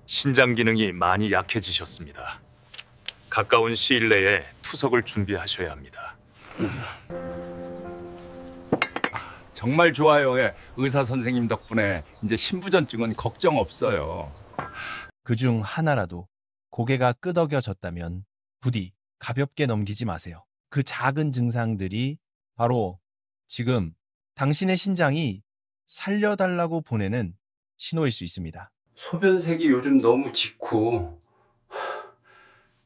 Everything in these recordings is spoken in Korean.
신장 기능이 많이 약해지셨습니다. 가까운 시일 내에 투석을 준비하셔야 합니다. 정말 좋아요. 예. 의사 선생님 덕분에 이제 신부전증은 걱정 없어요. 그중 하나라도 고개가 끄덕여졌다면 부디 가볍게 넘기지 마세요. 그 작은 증상들이 바로 지금 당신의 신장이 살려달라고 보내는 신호일 수 있습니다. 소변색이 요즘 너무 짙고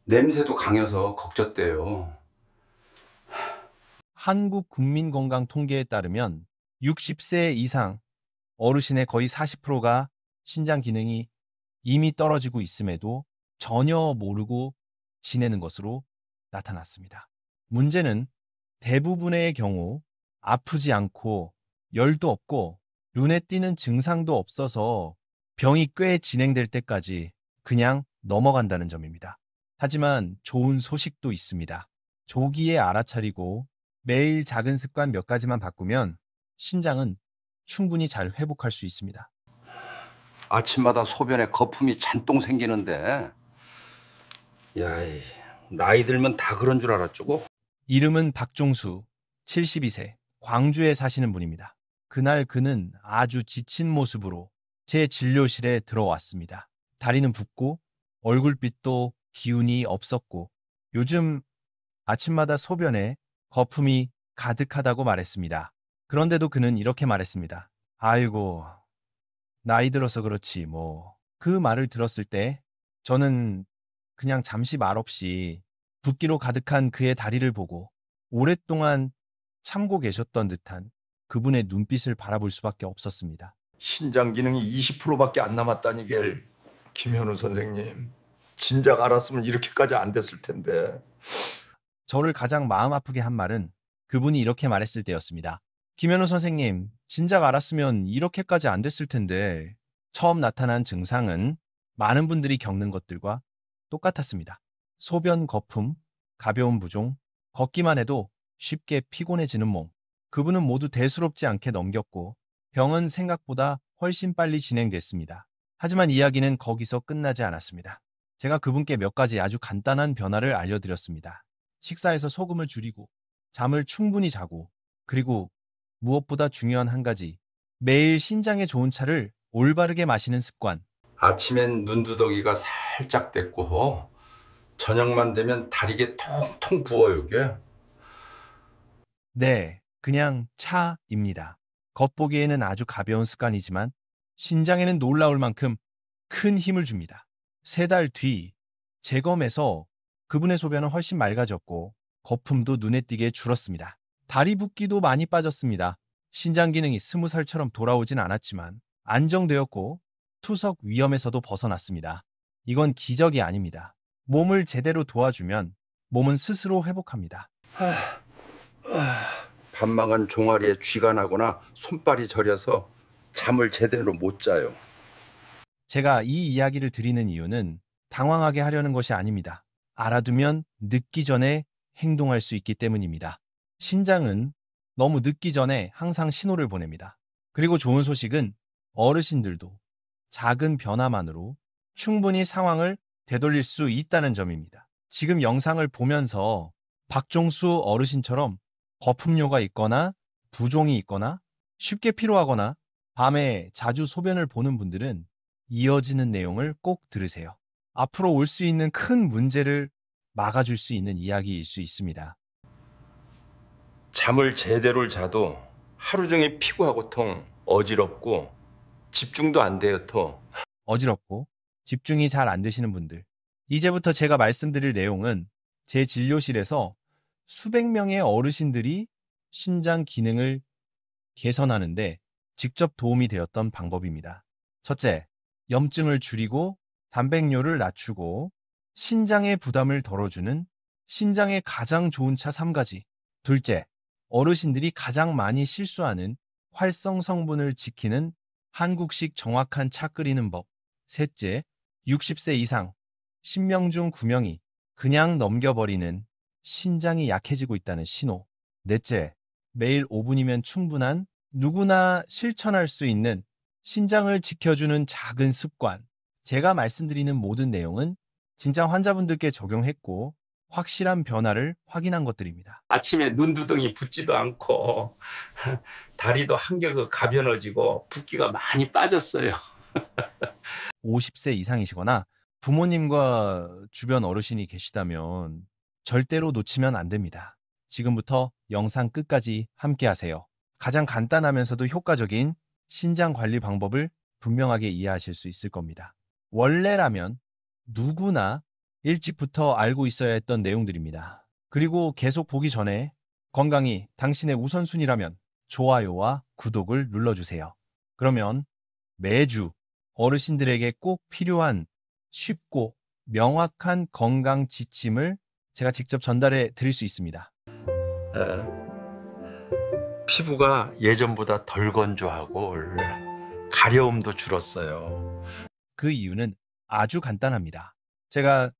냄새도 강해서 걱졌대요. 한국국민건강통계에 따르면 60세 이상 어르신의 거의 40%가 신장 기능이 이미 떨어지고 있음에도 전혀 모르고 지내는 것으로 나타났습니다. 문제는 대부분의 경우 아프지 않고 열도 없고 눈에 띄는 증상도 없어서 병이 꽤 진행될 때까지 그냥 넘어간다는 점입니다. 하지만 좋은 소식도 있습니다. 조기에 알아차리고 매일 작은 습관 몇 가지만 바꾸면 신장은 충분히 잘 회복할 수 있습니다. 아침마다 소변에 거품이 잔뜩 생기는데, 야, 나이 들면 다 그런 줄 알았죠? 이름은 박종수, 72세, 광주에 사시는 분입니다. 그날 그는 아주 지친 모습으로 제 진료실에 들어왔습니다. 다리는 붓고 얼굴빛도 기운이 없었고 요즘 아침마다 소변에 거품이 가득하다고 말했습니다. 그런데도 그는 이렇게 말했습니다. 아이고, 나이 들어서 그렇지 뭐. 그 말을 들었을 때 저는 그냥 잠시 말없이 붓기로 가득한 그의 다리를 보고 오랫동안 참고 계셨던 듯한 그분의 눈빛을 바라볼 수밖에 없었습니다. 신장 기능이 20%밖에 안 남았다니길. 김현우 선생님, 진작 알았으면 이렇게까지 안 됐을 텐데. 저를 가장 마음 아프게 한 말은 그분이 이렇게 말했을 때였습니다. 김현우 선생님, 진작 알았으면 이렇게까지 안 됐을 텐데. 처음 나타난 증상은 많은 분들이 겪는 것들과 똑같았습니다. 소변 거품, 가벼운 부종, 걷기만 해도 쉽게 피곤해지는 몸. 그분은 모두 대수롭지 않게 넘겼고 병은 생각보다 훨씬 빨리 진행됐습니다. 하지만 이야기는 거기서 끝나지 않았습니다. 제가 그분께 몇 가지 아주 간단한 변화를 알려드렸습니다. 식사에서 소금을 줄이고 잠을 충분히 자고 그리고 무엇보다 중요한 한 가지, 매일 신장에 좋은 차를 올바르게 마시는 습관. 아침엔 눈두덩이가 살짝 댔고, 저녁만 되면 다리게 통통 부어요, 이게. 네, 그냥 차입니다. 겉보기에는 아주 가벼운 습관이지만 신장에는 놀라울 만큼 큰 힘을 줍니다. 3달 뒤 재검에서 그분의 소변은 훨씬 맑아졌고 거품도 눈에 띄게 줄었습니다. 다리 붓기도 많이 빠졌습니다. 신장 기능이 20살처럼 돌아오진 않았지만 안정되었고 투석 위험에서도 벗어났습니다. 이건 기적이 아닙니다. 몸을 제대로 도와주면 몸은 스스로 회복합니다. 밤마간 종아리에 쥐가 나거나 손발이 저려서 잠을 제대로 못 자요. 제가 이 이야기를 드리는 이유는 당황하게 하려는 것이 아닙니다. 알아두면 늦기 전에 행동할 수 있기 때문입니다. 신장은 너무 늦기 전에 항상 신호를 보냅니다. 그리고 좋은 소식은 어르신들도 작은 변화만으로 충분히 상황을 되돌릴 수 있다는 점입니다. 지금 영상을 보면서 박종수 어르신처럼 거품료가 있거나 부종이 있거나 쉽게 피로하거나 밤에 자주 소변을 보는 분들은 이어지는 내용을 꼭 들으세요. 앞으로 올 수 있는 큰 문제를 막아줄 수 있는 이야기일 수 있습니다. 잠을 제대로 자도 하루 종일 피고하고 통 어지럽고 집중도 안 돼요, 통. 어지럽고 집중이 잘 안 되시는 분들, 이제부터 제가 말씀드릴 내용은 제 진료실에서 수백 명의 어르신들이 신장 기능을 개선하는데 직접 도움이 되었던 방법입니다. 첫째, 염증을 줄이고 단백뇨를 낮추고 신장의 부담을 덜어주는 신장에 가장 좋은 차 3가지. 둘째, 어르신들이 가장 많이 실수하는 활성 성분을 지키는 한국식 정확한 차 끓이는 법. 셋째, 60세 이상 10명 중 9명이 그냥 넘겨버리는 신장이 약해지고 있다는 신호. 넷째, 매일 5분이면 충분한 누구나 실천할 수 있는 신장을 지켜주는 작은 습관. 제가 말씀드리는 모든 내용은 진짜 환자분들께 적용했고 확실한 변화를 확인한 것들입니다. 아침에 눈두덩이 붓지도 않고 다리도 한결 가벼워지고 붓기가 많이 빠졌어요. 50세 이상이시거나 부모님과 주변 어르신이 계시다면 절대로 놓치면 안 됩니다. 지금부터 영상 끝까지 함께 하세요. 가장 간단하면서도 효과적인 신장 관리 방법을 분명하게 이해하실 수 있을 겁니다. 원래라면 누구나 일찍부터 알고 있어야 했던 내용들입니다. 그리고 계속 보기 전에 건강이 당신의 우선순위라면 좋아요와 구독을 눌러주세요. 그러면 매주 어르신들에게 꼭 필요한 쉽고 명확한 건강 지침을 제가 직접 전달해 드릴 수 있습니다. 피부가 예전보다 덜 건조하고 가려움도 줄었어요. 그 이유는 아주 간단합니다. 제가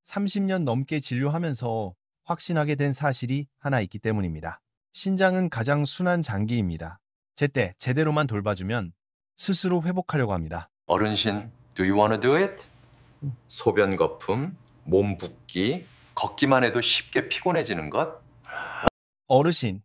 30년 넘게 진료하면서 확신하게 된 사실이 하나 있기 때문입니다. 신장은 가장 순한 장기입니다. 제때 제대로만 돌봐주면 스스로 회복하려고 합니다. 어른신, do you wanna do it? 소변 거품, 몸 붓기, 걷기만 해도 쉽게 피곤해지는 것? 어르신,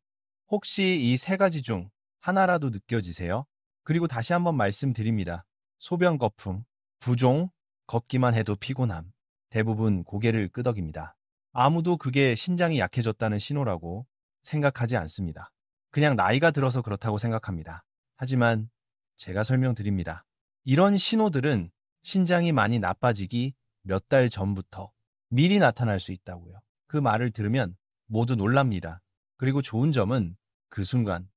혹시 이 세 가지 중 하나라도 느껴지세요? 그리고 다시 한번 말씀드립니다. 소변 거품, 부종, 걷기만 해도 피곤함. 대부분 고개를 끄덕입니다. 아무도 그게 신장이 약해졌다는 신호라고 생각하지 않습니다. 그냥 나이가 들어서 그렇다고 생각합니다. 하지만 제가 설명드립니다. 이런 신호들은 신장이 많이 나빠지기 몇 달 전부터 미리 나타날 수 있다고요. 그 말을 들으면 모두 놀랍니다. 그리고 좋은 점은 그 순간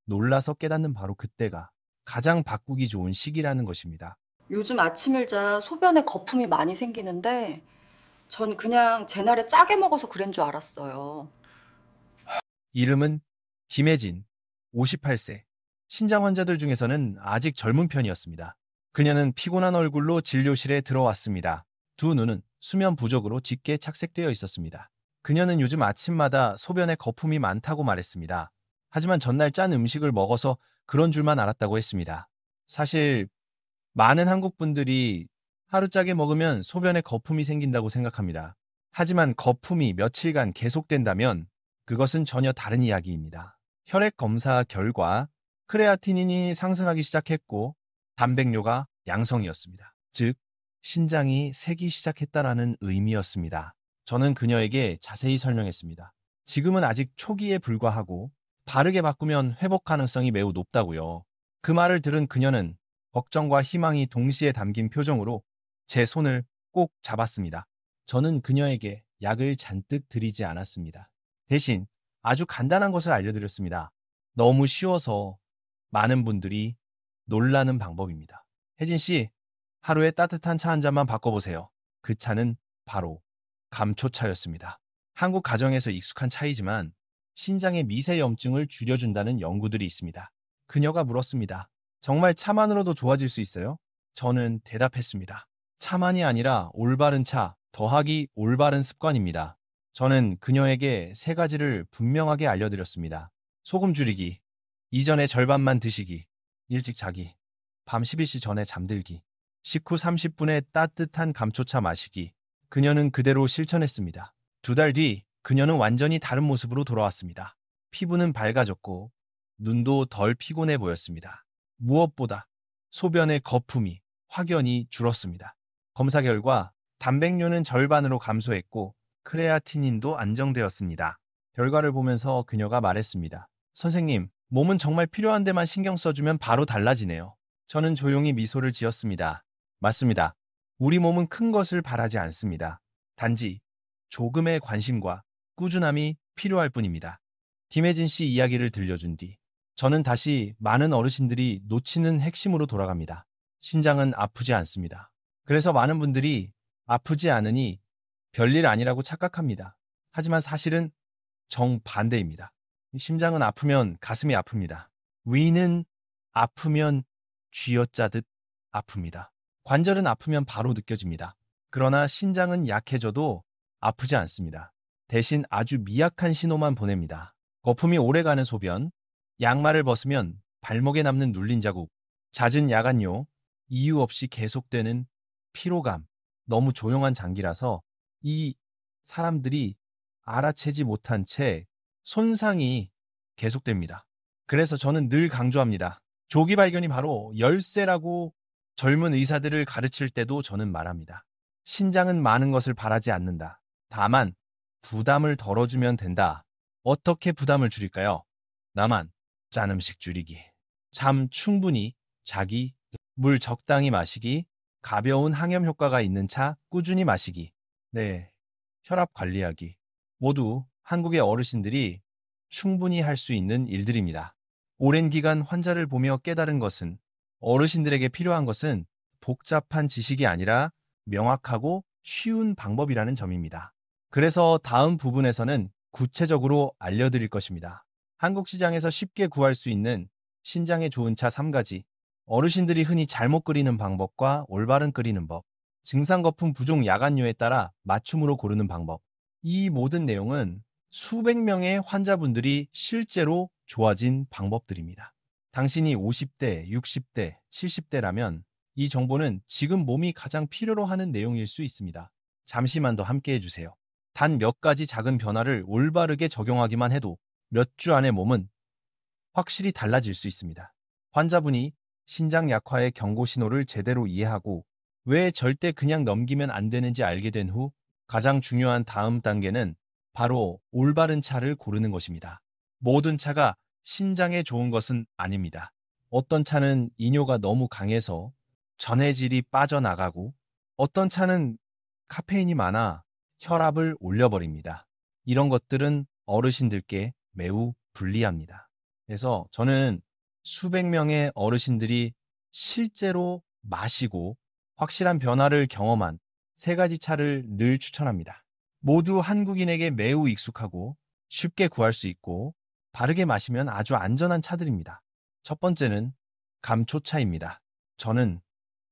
놀라서 깨닫는 바로 그때가 가장 바꾸기 좋은 시기라는 것입니다. 요즘 아침 일자 소변에 거품이 많이 생기는데 전 그냥 제 날에 짜게 먹어서 그런 줄 알았어요. 이름은 김혜진, 58세. 신장 환자들 중에서는 아직 젊은 편이었습니다. 그녀는 피곤한 얼굴로 진료실에 들어왔습니다. 두 눈은 수면 부족으로 짙게 착색되어 있었습니다. 그녀는 요즘 아침마다 소변에 거품이 많다고 말했습니다. 하지만 전날 짠 음식을 먹어서 그런 줄만 알았다고 했습니다. 사실 많은 한국 분들이 하루 짜게 먹으면 소변에 거품이 생긴다고 생각합니다. 하지만 거품이 며칠간 계속된다면 그것은 전혀 다른 이야기입니다. 혈액 검사 결과 크레아티닌이 상승하기 시작했고 단백뇨가 양성이었습니다. 즉, 신장이 새기 시작했다라는 의미였습니다. 저는 그녀에게 자세히 설명했습니다. 지금은 아직 초기에 불과하고 바르게 바꾸면 회복 가능성이 매우 높다고요. 그 말을 들은 그녀는 걱정과 희망이 동시에 담긴 표정으로 제 손을 꼭 잡았습니다. 저는 그녀에게 약을 잔뜩 드리지 않았습니다. 대신 아주 간단한 것을 알려드렸습니다. 너무 쉬워서 많은 분들이 놀라는 방법입니다. 혜진 씨, 하루에 따뜻한 차 한 잔만 바꿔보세요. 그 차는 바로 감초차였습니다. 한국 가정에서 익숙한 차이지만 신장의 미세 염증을 줄여준다는 연구들이 있습니다. 그녀가 물었습니다. 정말 차만으로도 좋아질 수 있어요? 저는 대답했습니다. 차만이 아니라 올바른 차, 더하기 올바른 습관입니다. 저는 그녀에게 세 가지를 분명하게 알려드렸습니다. 소금 줄이기, 이전의 절반만 드시기, 일찍 자기, 밤 11시 전에 잠들기, 식후 30분에 따뜻한 감초차 마시기. 그녀는 그대로 실천했습니다. 2달 뒤 그녀는 완전히 다른 모습으로 돌아왔습니다. 피부는 밝아졌고 눈도 덜 피곤해 보였습니다. 무엇보다 소변의 거품이 확연히 줄었습니다. 검사 결과 단백뇨는 절반으로 감소했고 크레아티닌도 안정되었습니다. 결과를 보면서 그녀가 말했습니다. 선생님, 몸은 정말 필요한 데만 신경 써주면 바로 달라지네요. 저는 조용히 미소를 지었습니다. 맞습니다. 우리 몸은 큰 것을 바라지 않습니다. 단지 조금의 관심과 꾸준함이 필요할 뿐입니다. 김혜진 씨 이야기를 들려준 뒤 저는 다시 많은 어르신들이 놓치는 핵심으로 돌아갑니다. 신장은 아프지 않습니다. 그래서 많은 분들이 아프지 않으니 별일 아니라고 착각합니다. 하지만 사실은 정반대입니다. 심장은 아프면 가슴이 아픕니다. 위는 아프면 쥐어짜듯 아픕니다. 관절은 아프면 바로 느껴집니다. 그러나 신장은 약해져도 아프지 않습니다. 대신 아주 미약한 신호만 보냅니다. 거품이 오래가는 소변, 양말을 벗으면 발목에 남는 눌린 자국, 잦은 야간요, 이유 없이 계속되는 피로감, 너무 조용한 장기라서 이 사람들이 알아채지 못한 채 손상이 계속됩니다. 그래서 저는 늘 강조합니다. 조기 발견이 바로 열쇠라고 젊은 의사들을 가르칠 때도 저는 말합니다. 신장은 많은 것을 바라지 않는다. 다만 부담을 덜어주면 된다. 어떻게 부담을 줄일까요? 나만 짠 음식 줄이기, 잠 충분히 자기, 물 적당히 마시기, 가벼운 항염 효과가 있는 차 꾸준히 마시기, 네, 혈압 관리하기. 모두 한국의 어르신들이 충분히 할 수 있는 일들입니다. 오랜 기간 환자를 보며 깨달은 것은 어르신들에게 필요한 것은 복잡한 지식이 아니라 명확하고 쉬운 방법이라는 점입니다. 그래서 다음 부분에서는 구체적으로 알려드릴 것입니다. 한국 시장에서 쉽게 구할 수 있는 신장에 좋은 차 3가지, 어르신들이 흔히 잘못 끓이는 방법과 올바른 끓이는 법, 증상 거품 부종 야간요에 따라 맞춤으로 고르는 방법. 이 모든 내용은 수백 명의 환자분들이 실제로 좋아진 방법들입니다. 당신이 50대, 60대, 70대라면 이 정보는 지금 몸이 가장 필요로 하는 내용일 수 있습니다. 잠시만 더 함께 해주세요. 단 몇 가지 작은 변화를 올바르게 적용하기만 해도 몇 주 안에 몸은 확실히 달라질 수 있습니다. 환자분이 신장 약화의 경고 신호를 제대로 이해하고 왜 절대 그냥 넘기면 안 되는지 알게 된 후 가장 중요한 다음 단계는 바로 올바른 차를 고르는 것입니다. 모든 차가 신장에 좋은 것은 아닙니다. 어떤 차는 이뇨가 너무 강해서 전해질이 빠져나가고 어떤 차는 카페인이 많아 혈압을 올려버립니다. 이런 것들은 어르신들께 매우 불리합니다. 그래서 저는 수백 명의 어르신들이 실제로 마시고 확실한 변화를 경험한 3가지 차를 늘 추천합니다. 모두 한국인에게 매우 익숙하고 쉽게 구할 수 있고 바르게 마시면 아주 안전한 차들입니다. 첫 번째는 감초차입니다. 저는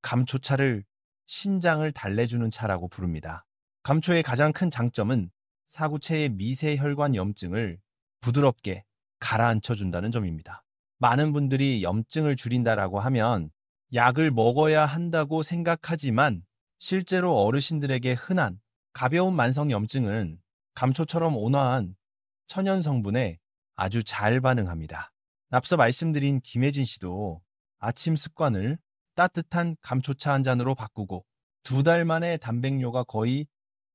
감초차를 신장을 달래주는 차라고 부릅니다. 감초의 가장 큰 장점은 사구체의 미세 혈관 염증을 부드럽게 가라앉혀준다는 점입니다. 많은 분들이 염증을 줄인다라고 하면 약을 먹어야 한다고 생각하지만 실제로 어르신들에게 흔한 가벼운 만성 염증은 감초처럼 온화한 천연 성분에 아주 잘 반응합니다. 앞서 말씀드린 김혜진 씨도 아침 습관을 따뜻한 감초차 한 잔으로 바꾸고 2달 만에 단백뇨가 거의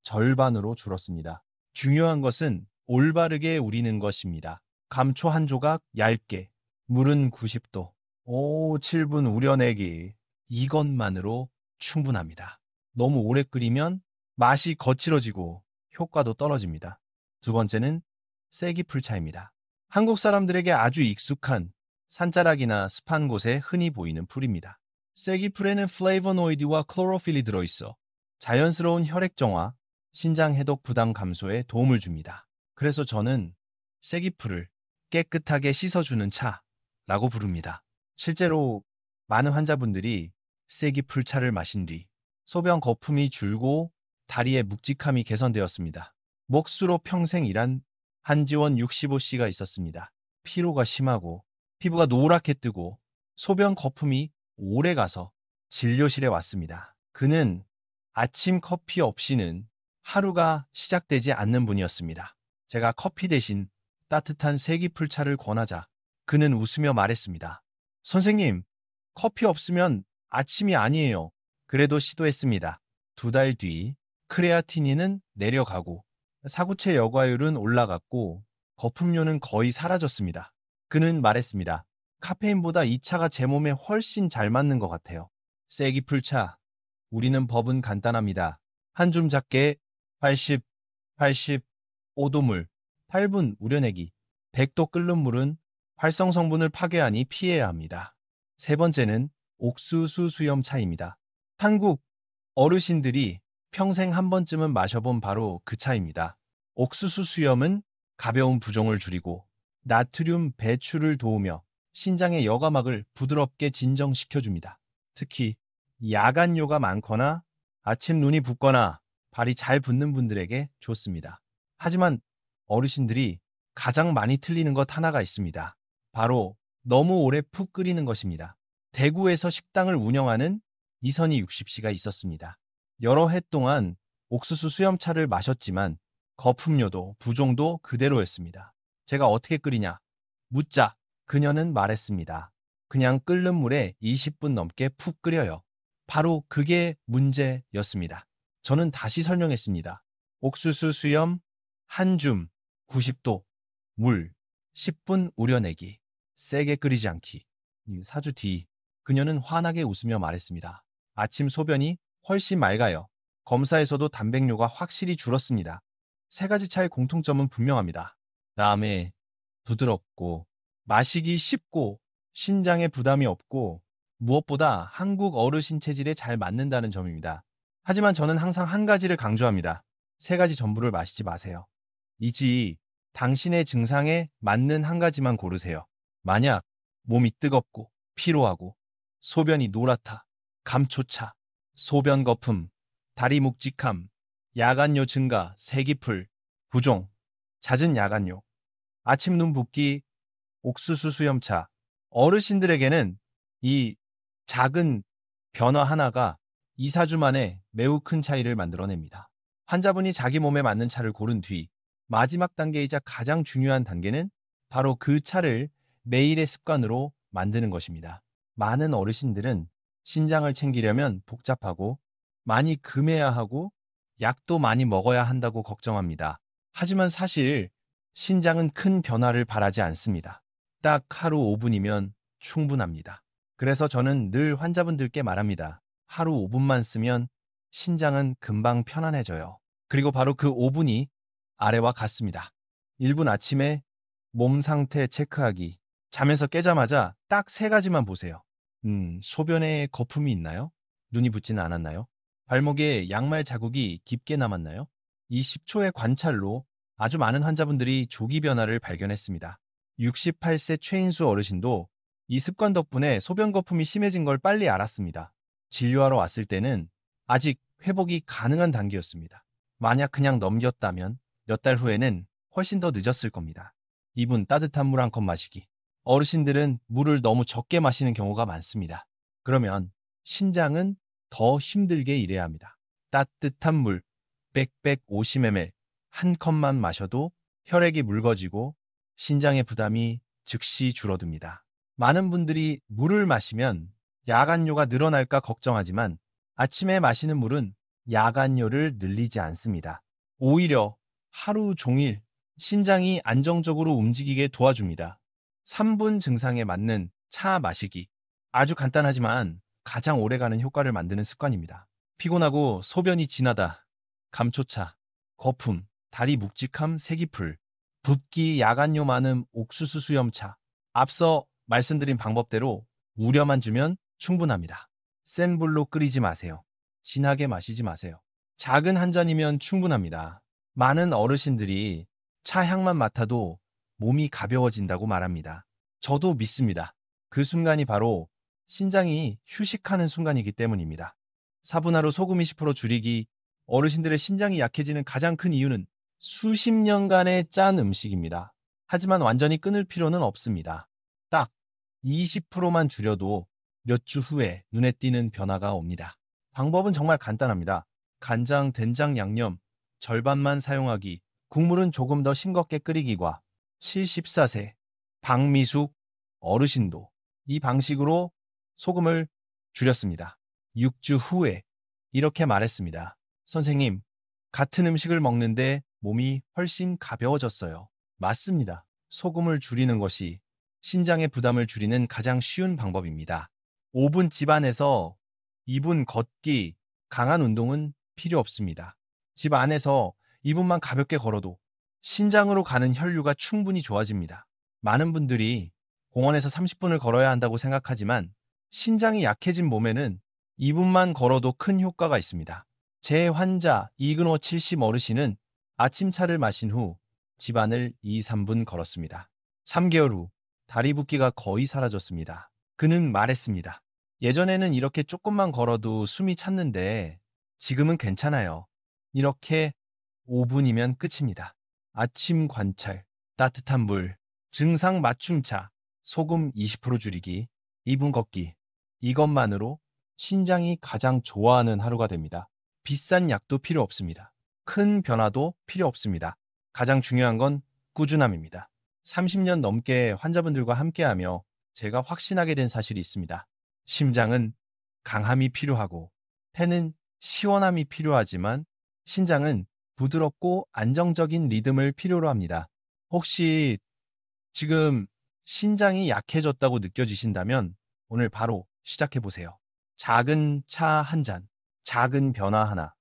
절반으로 줄었습니다. 중요한 것은 올바르게 우리는 것입니다. 감초 한 조각 얇게, 물은 90도, 7분 우려내기. 이것만으로 충분합니다. 너무 오래 끓이면 맛이 거칠어지고 효과도 떨어집니다. 두 번째는 쐐기풀차입니다. 한국 사람들에게 아주 익숙한 산자락이나 습한 곳에 흔히 보이는 풀입니다. 쐐기풀에는 플레이버노이드와 클로로필이 들어있어 자연스러운 혈액 정화, 신장 해독 부담 감소에 도움을 줍니다. 그래서 저는 쐐기풀을 깨끗하게 씻어주는 차라고 부릅니다. 실제로 많은 환자분들이 쐐기풀차를 마신 뒤 소변 거품이 줄고 다리의 묵직함이 개선되었습니다. 목수로 평생 일한 한지원 65씨가 있었습니다. 피로가 심하고 피부가 노랗게 뜨고 소변 거품이 오래 가서 진료실에 왔습니다. 그는 아침 커피 없이는 하루가 시작되지 않는 분이었습니다. 제가 커피 대신 따뜻한 쐐기풀차를 권하자 그는 웃으며 말했습니다. 선생님, 커피 없으면 아침이 아니에요. 그래도 시도했습니다. 2달 뒤 크레아티닌은 내려가고 사구체 여과율은 올라갔고 거품료는 거의 사라졌습니다. 그는 말했습니다. 카페인보다 이 차가 제 몸에 훨씬 잘 맞는 것 같아요. 쐐기풀차. 우리는 법은 간단합니다. 한 줌 작게 5도 물, 8분 우려내기. 100도 끓는 물은 활성 성분을 파괴하니 피해야 합니다. 세 번째는 옥수수 수염차입니다. 한국 어르신들이 평생 한 번쯤은 마셔본 바로 그 차입니다. 옥수수 수염은 가벼운 부종을 줄이고 나트륨 배출을 도우며 신장의 여과막을 부드럽게 진정시켜줍니다. 특히 야간요가 많거나 아침 눈이 붓거나 발이 잘 붓는 분들에게 좋습니다. 하지만 어르신들이 가장 많이 틀리는 것 하나가 있습니다. 바로 너무 오래 푹 끓이는 것입니다. 대구에서 식당을 운영하는 이선희 60씨가 있었습니다. 여러 해 동안 옥수수 수염차를 마셨지만 거품료도 부종도 그대로였습니다. 제가 어떻게 끓이냐? 묻자 그녀는 말했습니다. 그냥 끓는 물에 20분 넘게 푹 끓여요. 바로 그게 문제였습니다. 저는 다시 설명했습니다. 옥수수 수염 한 줌 90도 물 10분 우려내기 세게 끓이지 않기. 4주 뒤 그녀는 환하게 웃으며 말했습니다. 아침 소변이 훨씬 맑아요. 검사에서도 단백뇨가 확실히 줄었습니다. 세 가지 차의 공통점은 분명합니다. 다음에 부드럽고 마시기 쉽고 신장에 부담이 없고 무엇보다 한국 어르신 체질에 잘 맞는다는 점입니다. 하지만 저는 항상 한 가지를 강조합니다. 세 가지 전부를 마시지 마세요. 이지 당신의 증상에 맞는 한 가지만 고르세요. 만약 몸이 뜨겁고 피로하고 소변이 노랗다, 감초차, 소변 거품, 다리 묵직함, 야간뇨 증가, 세기풀, 부종, 잦은 야간뇨, 아침 눈 붓기, 옥수수 수염차. 어르신들에게는 이 작은 변화 하나가 2, 4주 만에 매우 큰 차이를 만들어냅니다. 환자분이 자기 몸에 맞는 차를 고른 뒤 마지막 단계이자 가장 중요한 단계는 바로 그 차를 매일의 습관으로 만드는 것입니다. 많은 어르신들은 신장을 챙기려면 복잡하고 많이 금해야 하고 약도 많이 먹어야 한다고 걱정합니다. 하지만 사실 신장은 큰 변화를 바라지 않습니다. 딱 하루 5분이면 충분합니다. 그래서 저는 늘 환자분들께 말합니다. 하루 5분만 쓰면 신장은 금방 편안해져요. 그리고 바로 그 5분이 아래와 같습니다. 1분 아침에 몸 상태 체크하기. 잠에서 깨자마자 딱 세 가지만 보세요. 소변에 거품이 있나요? 눈이 붓지는 않았나요? 발목에 양말 자국이 깊게 남았나요? 이 10초의 관찰로 아주 많은 환자분들이 조기 변화를 발견했습니다. 68세 최인수 어르신도 이 습관 덕분에 소변 거품이 심해진 걸 빨리 알았습니다. 진료하러 왔을 때는 아직 회복이 가능한 단계였습니다. 만약 그냥 넘겼다면 몇 달 후에는 훨씬 더 늦었을 겁니다. 2분 따뜻한 물 한 컵 마시기. 어르신들은 물을 너무 적게 마시는 경우가 많습니다. 그러면 신장은 더 힘들게 일해야 합니다. 따뜻한 물 150ml 한 컵만 마셔도 혈액이 묽어지고 신장의 부담이 즉시 줄어듭니다. 많은 분들이 물을 마시면 야간뇨가 늘어날까 걱정하지만 아침에 마시는 물은 야간뇨를 늘리지 않습니다. 오히려 하루 종일 신장이 안정적으로 움직이게 도와줍니다. 3분 증상에 맞는 차 마시기. 아주 간단하지만 가장 오래가는 효과를 만드는 습관입니다. 피곤하고 소변이 진하다. 감초차, 거품, 다리 묵직함, 세기풀, 붓기, 야간뇨 많음, 옥수수 수염차. 앞서 말씀드린 방법대로 우려만 주면 충분합니다. 센 불로 끓이지 마세요. 진하게 마시지 마세요. 작은 한 잔이면 충분합니다. 많은 어르신들이 차 향만 맡아도 몸이 가벼워진다고 말합니다. 저도 믿습니다. 그 순간이 바로 신장이 휴식하는 순간이기 때문입니다. 4분 하루 소금 20% 줄이기. 어르신들의 신장이 약해지는 가장 큰 이유는 수십 년간의 짠 음식입니다. 하지만 완전히 끊을 필요는 없습니다. 딱 20%만 줄여도 몇 주 후에 눈에 띄는 변화가 옵니다. 방법은 정말 간단합니다. 간장, 된장, 양념 절반만 사용하기, 국물은 조금 더 싱겁게 끓이기과 74세 박미숙 어르신도 이 방식으로 소금을 줄였습니다. 6주 후에 이렇게 말했습니다. 선생님, 같은 음식을 먹는데 몸이 훨씬 가벼워졌어요. 맞습니다. 소금을 줄이는 것이 신장의 부담을 줄이는 가장 쉬운 방법입니다. 5분 집 안에서 2분 걷기, 강한 운동은 필요 없습니다. 집 안에서 2분만 가볍게 걸어도 신장으로 가는 혈류가 충분히 좋아집니다. 많은 분들이 공원에서 30분을 걸어야 한다고 생각하지만 신장이 약해진 몸에는 2분만 걸어도 큰 효과가 있습니다. 제 환자 이근호 70 어르신은 아침차를 마신 후 집안을 2, 3분 걸었습니다. 3개월 후 다리 붓기가 거의 사라졌습니다. 그는 말했습니다. 예전에는 이렇게 조금만 걸어도 숨이 찼는데 지금은 괜찮아요. 이렇게 5분이면 끝입니다. 아침 관찰, 따뜻한 물, 증상 맞춤차, 소금 20% 줄이기, 2분 걷기. 이것만으로 신장이 가장 좋아하는 하루가 됩니다. 비싼 약도 필요 없습니다. 큰 변화도 필요 없습니다. 가장 중요한 건 꾸준함입니다. 30년 넘게 환자분들과 함께하며 제가 확신하게 된 사실이 있습니다. 심장은 강함이 필요하고 폐는 시원함이 필요하지만 신장은 부드럽고 안정적인 리듬을 필요로 합니다. 혹시 지금 신장이 약해졌다고 느껴지신다면 오늘 바로 시작해 보세요. 작은 차 한 잔, 작은 변화 하나,